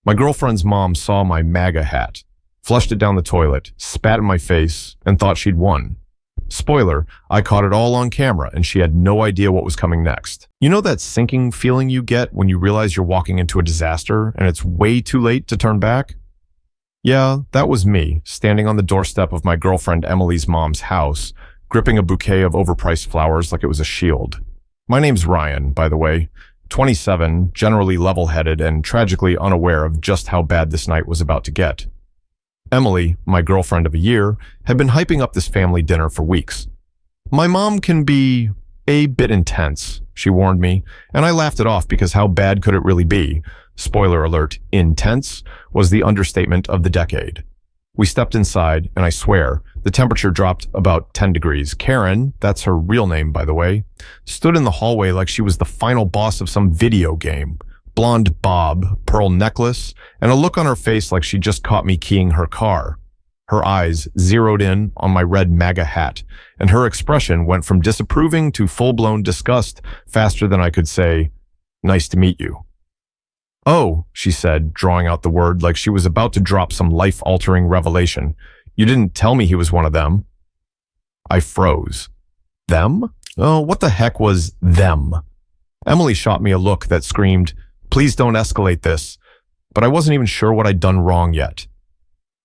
My girlfriend's mom saw my MAGA hat, flushed it down the toilet, spat in my face, and thought she'd won. Spoiler, I caught it all on camera and she had no idea what was coming next. You know that sinking feeling you get when you realize you're walking into a disaster and it's way too late to turn back? Yeah, that was me, standing on the doorstep of my girlfriend Emily's mom's house, gripping a bouquet of overpriced flowers like it was a shield. My name's Ryan, by the way, 27, generally level-headed and tragically unaware of just how bad this night was about to get. Emily, my girlfriend of a year, had been hyping up this family dinner for weeks. My mom can be a bit intense, she warned me, and I laughed it off because how bad could it really be? Spoiler alert, intense was the understatement of the decade. We stepped inside, and I swear, the temperature dropped about 10 degrees. Karen, that's her real name by the way, stood in the hallway like she was the final boss of some video game. Blonde bob, pearl necklace, and a look on her face like she just caught me keying her car. Her eyes zeroed in on my red MAGA hat, and her expression went from disapproving to full-blown disgust faster than I could say, "Nice to meet you." "Oh," she said, drawing out the word like she was about to drop some life-altering revelation. "You didn't tell me he was one of them." I froze. Them? Oh, what the heck was them? Emily shot me a look that screamed, "Please don't escalate this," but I wasn't even sure what I'd done wrong yet.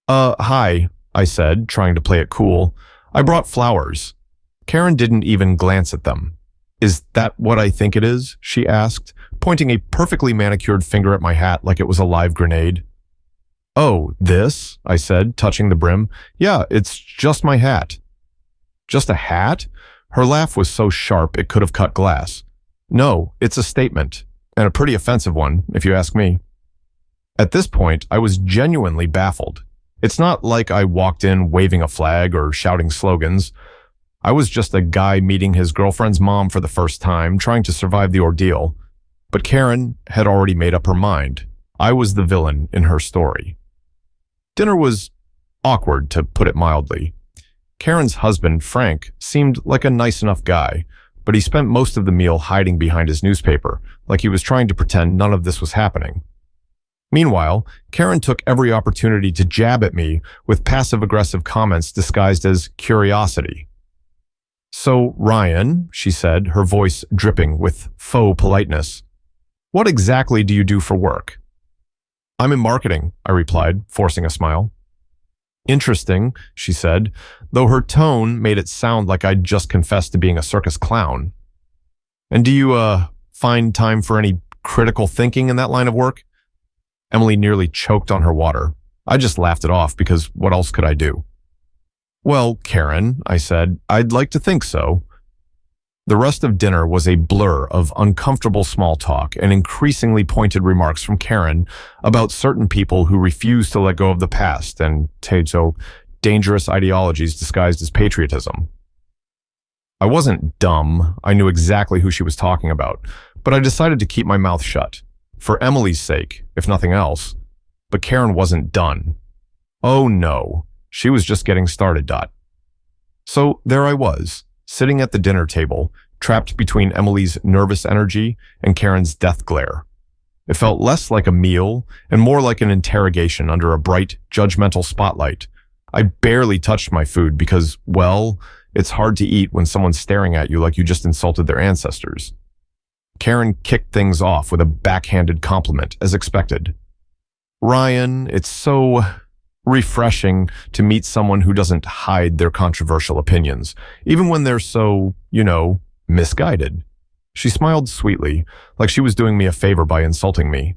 Hi," I said, trying to play it cool. "I brought flowers." Karen didn't even glance at them. "Is that what I think it is?" she asked, pointing a perfectly manicured finger at my hat like it was a live grenade. "Oh, this?" I said, touching the brim. "Yeah, it's just my hat." "Just a hat?" Her laugh was so sharp it could have cut glass. "No, it's a statement, and a pretty offensive one, if you ask me." At this point, I was genuinely baffled. It's not like I walked in waving a flag or shouting slogans. I was just a guy meeting his girlfriend's mom for the first time, trying to survive the ordeal. But Karen had already made up her mind. I was the villain in her story. Dinner was awkward, to put it mildly. Karen's husband, Frank, seemed like a nice enough guy, but he spent most of the meal hiding behind his newspaper, like he was trying to pretend none of this was happening. Meanwhile, Karen took every opportunity to jab at me with passive-aggressive comments disguised as curiosity. "So, Ryan," she said, her voice dripping with faux politeness, "what exactly do you do for work?" "I'm in marketing," I replied, forcing a smile. "Interesting," she said, though her tone made it sound like I'd just confessed to being a circus clown. "And do you, find time for any critical thinking in that line of work?" Emily nearly choked on her water. I just laughed it off because what else could I do? "Well, Karen," I said, "I'd like to think so." The rest of dinner was a blur of uncomfortable small talk and increasingly pointed remarks from Karen about certain people who refuse to let go of the past and so dangerous ideologies disguised as patriotism. I wasn't dumb. I knew exactly who she was talking about, but I decided to keep my mouth shut. For Emily's sake, if nothing else. But Karen wasn't done. Oh no, she was just getting started. So there I was, sitting at the dinner table, trapped between Emily's nervous energy and Karen's death glare. It felt less like a meal and more like an interrogation under a bright, judgmental spotlight. I barely touched my food because, well, it's hard to eat when someone's staring at you like you just insulted their ancestors. Karen kicked things off with a backhanded compliment, as expected. "Ryan, it's so refreshing to meet someone who doesn't hide their controversial opinions, even when they're so, misguided." She smiled sweetly, like she was doing me a favor by insulting me.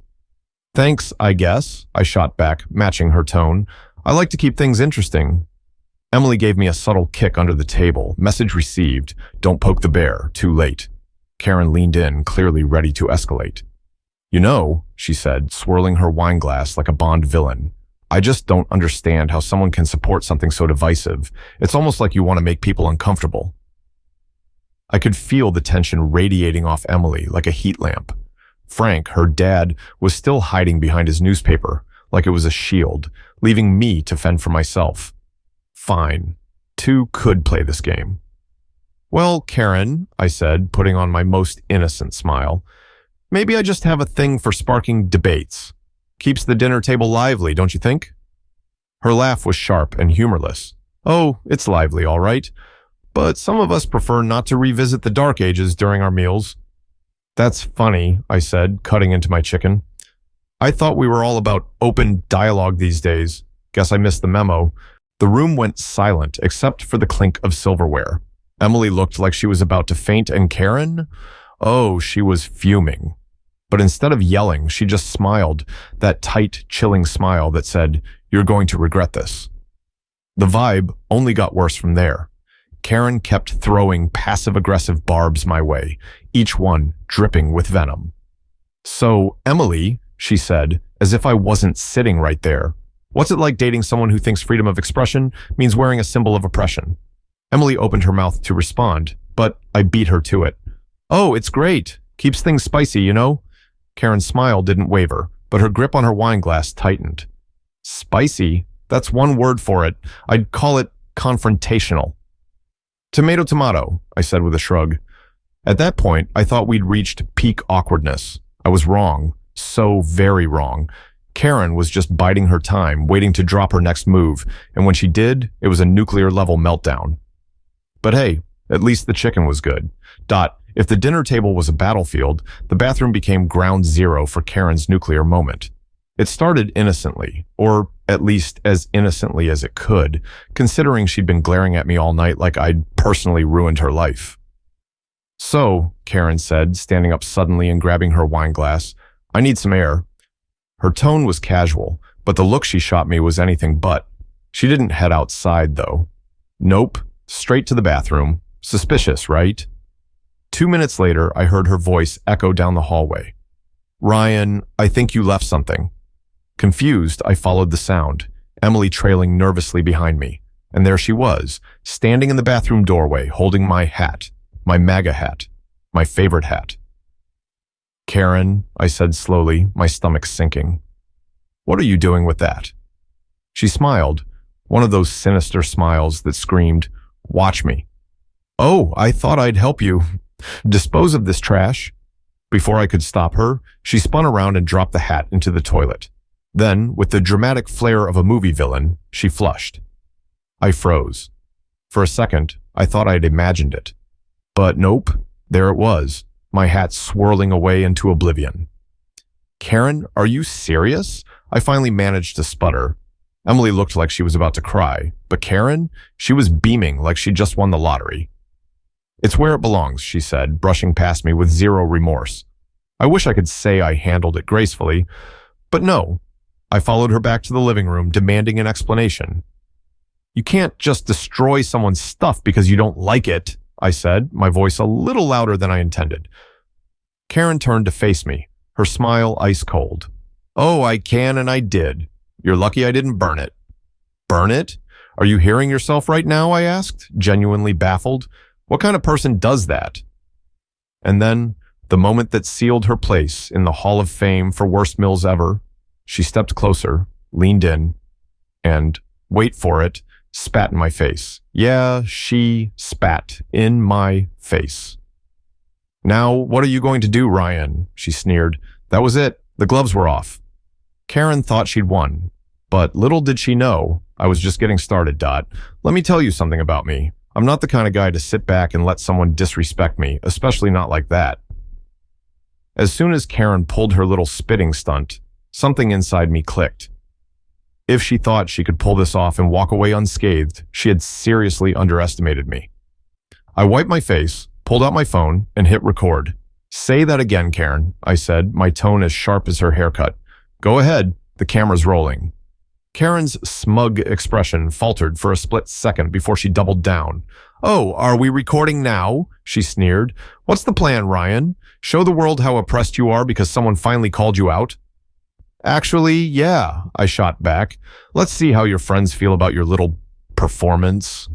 "Thanks, I guess," I shot back, matching her tone. "I like to keep things interesting." Emily gave me a subtle kick under the table. Message received. Don't poke the bear. Too late. Karen leaned in, clearly ready to escalate. "You know," she said, swirling her wine glass like a Bond villain, "I just don't understand how someone can support something so divisive. It's almost like you want to make people uncomfortable." I could feel the tension radiating off Emily like a heat lamp. Frank, her dad, was still hiding behind his newspaper, like it was a shield, leaving me to fend for myself. Fine. Two could play this game. "Well, Karen," I said, putting on my most innocent smile, "maybe I just have a thing for sparking debates." Keeps the dinner table lively, don't you think? Her laugh was sharp and humorless. Oh, it's lively, all right. But some of us prefer not to revisit the dark ages during our meals. That's funny, I said, cutting into my chicken. I thought we were all about open dialogue these days. Guess I missed the memo. The room went silent except for the clink of silverware. Emily looked like she was about to faint, and Karen? Oh, she was fuming. But instead of yelling, she just smiled, that tight, chilling smile that said, "You're going to regret this." The vibe only got worse from there. Karen kept throwing passive-aggressive barbs my way, each one dripping with venom. "So, Emily," she said, as if I wasn't sitting right there, "what's it like dating someone who thinks freedom of expression means wearing a symbol of oppression?" Emily opened her mouth to respond, but I beat her to it. "Oh, it's great. Keeps things spicy, you know?" Karen's smile didn't waver, but her grip on her wine glass tightened. Spicy? That's one word for it. I'd call it confrontational. "Tomato, tomato," I said with a shrug. At that point, I thought we'd reached peak awkwardness. I was wrong. So very wrong. Karen was just biding her time, waiting to drop her next move, and when she did, it was a nuclear-level meltdown. But hey, at least the chicken was good. If the dinner table was a battlefield, the bathroom became ground zero for Karen's nuclear moment. It started innocently, or at least as innocently as it could, considering she'd been glaring at me all night like I'd personally ruined her life. "So," Karen said, standing up suddenly and grabbing her wine glass, "I need some air." Her tone was casual, but the look she shot me was anything but. She didn't head outside, though. Nope, straight to the bathroom. Suspicious, right? 2 minutes later, I heard her voice echo down the hallway. "Ryan, I think you left something." Confused, I followed the sound, Emily trailing nervously behind me. And there she was, standing in the bathroom doorway, holding my hat, my MAGA hat, my favorite hat. "Karen," I said slowly, my stomach sinking. "What are you doing with that?" She smiled, one of those sinister smiles that screamed, "Watch me." "Oh, I thought I'd help you. Dispose of this trash." Before I could stop her, she spun around and dropped the hat into the toilet. Then, with the dramatic flair of a movie villain, she flushed. I froze. For a second, I thought I'd imagined it. But nope, there it was, my hat swirling away into oblivion. "Karen, are you serious?" I finally managed to sputter. Emily looked like she was about to cry, but Karen, she was beaming like she just won the lottery. "It's where it belongs," she said, brushing past me with zero remorse. I wish I could say I handled it gracefully, but no. I followed her back to the living room, demanding an explanation. "You can't just destroy someone's stuff because you don't like it," I said, my voice a little louder than I intended. Karen turned to face me, her smile ice cold. "Oh, I can and I did. You're lucky I didn't burn it." "Burn it? Are you hearing yourself right now?" I asked, genuinely baffled. What kind of person does that? And then, the moment that sealed her place in the Hall of Fame for worst meals ever, she stepped closer, leaned in, and, wait for it, spat in my face. Yeah, she spat in my face. "Now, what are you going to do, Ryan?" she sneered. That was it. The gloves were off. Karen thought she'd won, but little did she know I was just getting started. Let me tell you something about me. I'm not the kind of guy to sit back and let someone disrespect me, especially not like that. As soon as Karen pulled her little spitting stunt, something inside me clicked. If she thought she could pull this off and walk away unscathed, she had seriously underestimated me. I wiped my face, pulled out my phone, and hit record. "Say that again, Karen," I said, my tone as sharp as her haircut. "Go ahead, the camera's rolling." Karen's smug expression faltered for a split second before she doubled down. "Oh, are we recording now?" she sneered. "What's the plan, Ryan? Show the world how oppressed you are because someone finally called you out?" "Actually, yeah," I shot back. "Let's see how your friends feel about your little performance."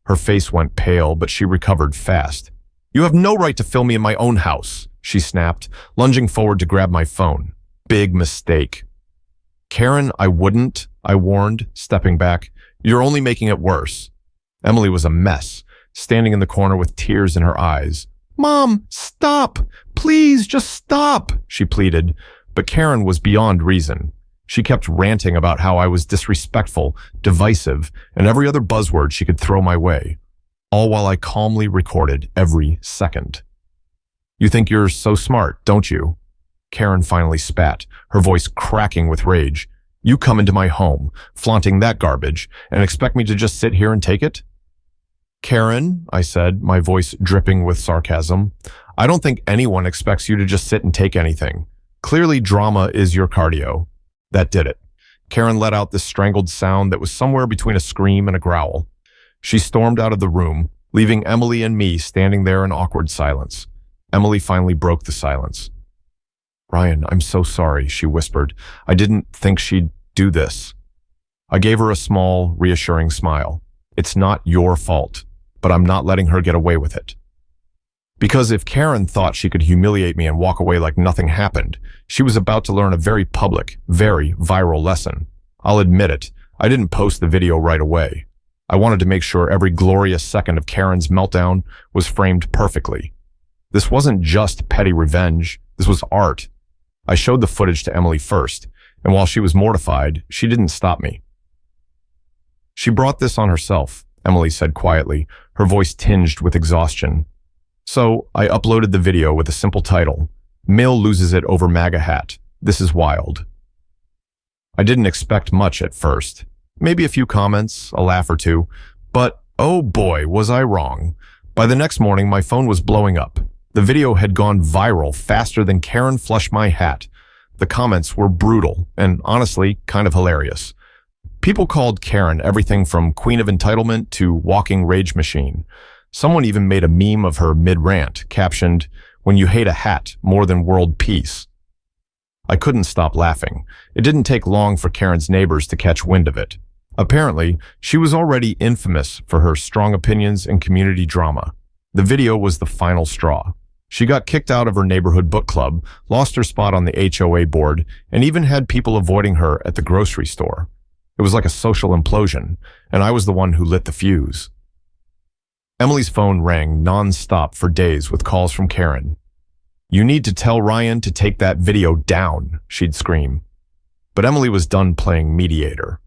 Her face went pale, but she recovered fast. "You have no right to film me in my own house," she snapped, lunging forward to grab my phone. Big mistake. "Karen, I wouldn't," I warned, stepping back. "You're only making it worse." Emily was a mess, standing in the corner with tears in her eyes. "Mom, stop! Please, just stop!" she pleaded. But Karen was beyond reason. She kept ranting about how I was disrespectful, divisive, and every other buzzword she could throw my way, all while I calmly recorded every second. "You think you're so smart, don't you?" Karen finally spat, her voice cracking with rage. "You come into my home, flaunting that garbage, and expect me to just sit here and take it?" "Karen," I said, my voice dripping with sarcasm, "I don't think anyone expects you to just sit and take anything. Clearly, drama is your cardio." That did it. Karen let out this strangled sound that was somewhere between a scream and a growl. She stormed out of the room, leaving Emily and me standing there in awkward silence. Emily finally broke the silence. "Ryan, I'm so sorry," she whispered. "I didn't think she'd do this." I gave her a small, reassuring smile. "It's not your fault, but I'm not letting her get away with it." Because if Karen thought she could humiliate me and walk away like nothing happened, she was about to learn a very public, very viral lesson. I'll admit it, I didn't post the video right away. I wanted to make sure every glorious second of Karen's meltdown was framed perfectly. This wasn't just petty revenge, this was art. I showed the footage to Emily first, and while she was mortified, she didn't stop me. "She brought this on herself," Emily said quietly, her voice tinged with exhaustion. So I uploaded the video with a simple title, "Mill loses it over MAGA hat. This is wild." I didn't expect much at first. Maybe a few comments, a laugh or two, but oh boy, was I wrong. By the next morning, my phone was blowing up. The video had gone viral faster than Karen flushed my hat. The comments were brutal and honestly kind of hilarious. People called Karen everything from Queen of Entitlement to Walking Rage Machine. Someone even made a meme of her mid-rant, captioned, "When you hate a hat more than world peace." I couldn't stop laughing. It didn't take long for Karen's neighbors to catch wind of it. Apparently, she was already infamous for her strong opinions and community drama. The video was the final straw. She got kicked out of her neighborhood book club, lost her spot on the HOA board, and even had people avoiding her at the grocery store. It was like a social implosion, and I was the one who lit the fuse. Emily's phone rang non-stop for days with calls from Karen. "You need to tell Ryan to take that video down," she'd scream. But Emily was done playing mediator.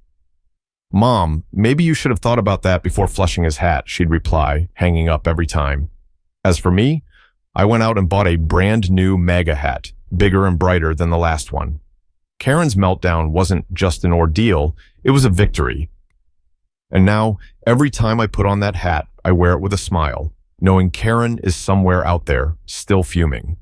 "Mom, maybe you should have thought about that before flushing his hat," she'd reply, hanging up every time. As for me, I went out and bought a brand new MAGA hat, bigger and brighter than the last one. Karen's meltdown wasn't just an ordeal, it was a victory. And now, every time I put on that hat, I wear it with a smile, knowing Karen is somewhere out there, still fuming.